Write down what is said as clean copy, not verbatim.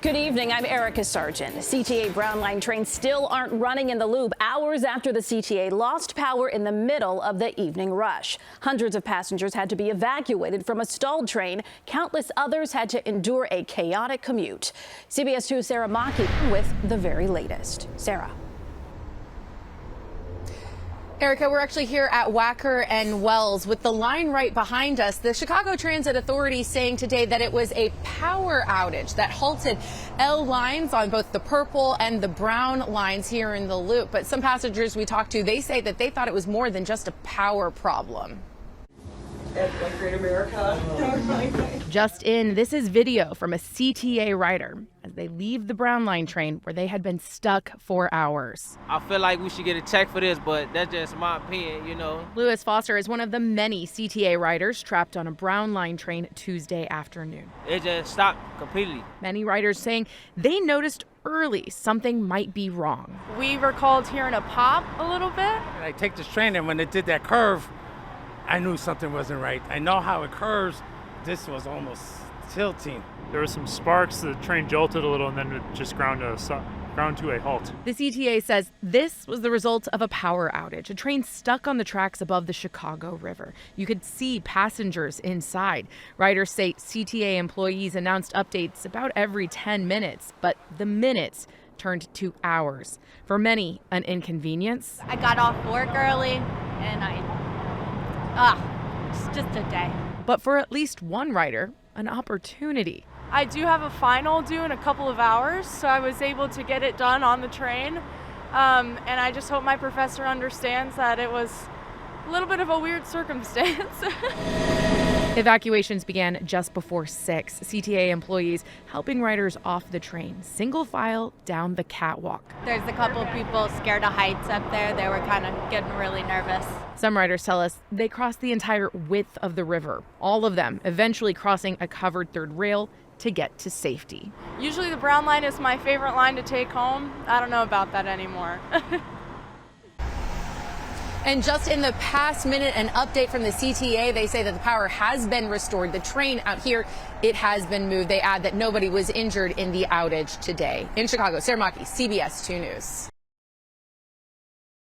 Good evening. I'm Erica Sargent. CTA Brown Line trains still aren't running in the loop hours after the CTA lost power in the middle of the evening rush. Hundreds of passengers had to be evacuated from a stalled train. Countless others had to endure a chaotic commute. CBS 2's Sara Machi with the very latest. Sarah. Erica, we're actually here at Wacker and Wells with the line right behind us. The Chicago Transit Authority saying today that it was a power outage that halted L lines on both the purple and the brown lines here in the loop. But some passengers we talked to, they say that they thought it was more than just a power problem. At Great America. Just in, this is video from a CTA rider as they leave the Brown Line train where they had been stuck for hours. I feel like we should get a check for this, but that's just my opinion, you know. Lewis Foster is one of the many CTA riders trapped on a Brown Line train Tuesday afternoon. It just stopped completely. Many riders saying they noticed early something might be wrong. We recalled hearing a pop a little bit. I take this train, and when it did that curve, I knew something wasn't right. I know how it curves. This was almost tilting. There were some sparks. The train jolted a little, and then it just ground to a halt. The CTA says this was the result of a power outage. A train stuck on the tracks above the Chicago River. You could see passengers inside. Riders say CTA employees announced updates about every 10 minutes, but the minutes turned to hours. For many, an inconvenience. I got off work early, and it's just a day. But for at least one rider, an opportunity. I do have a final due in a couple of hours, so I was able to get it done on the train. And I just hope my professor understands that it was a little bit of a weird circumstance. Evacuations began just before 6. CTA employees helping riders off the train, single file down the catwalk. There's a couple of people scared of heights up there. They were kind of getting really nervous. Some riders tell us they crossed the entire width of the river, all of them eventually crossing a covered third rail to get to safety. Usually the Brown Line is my favorite line to take home. I don't know about that anymore. And just in the past minute, an update from the CTA, they say that the power has been restored. The train out here, it has been moved. They add that nobody was injured in the outage today. In Chicago, Sara Machi, CBS 2 News.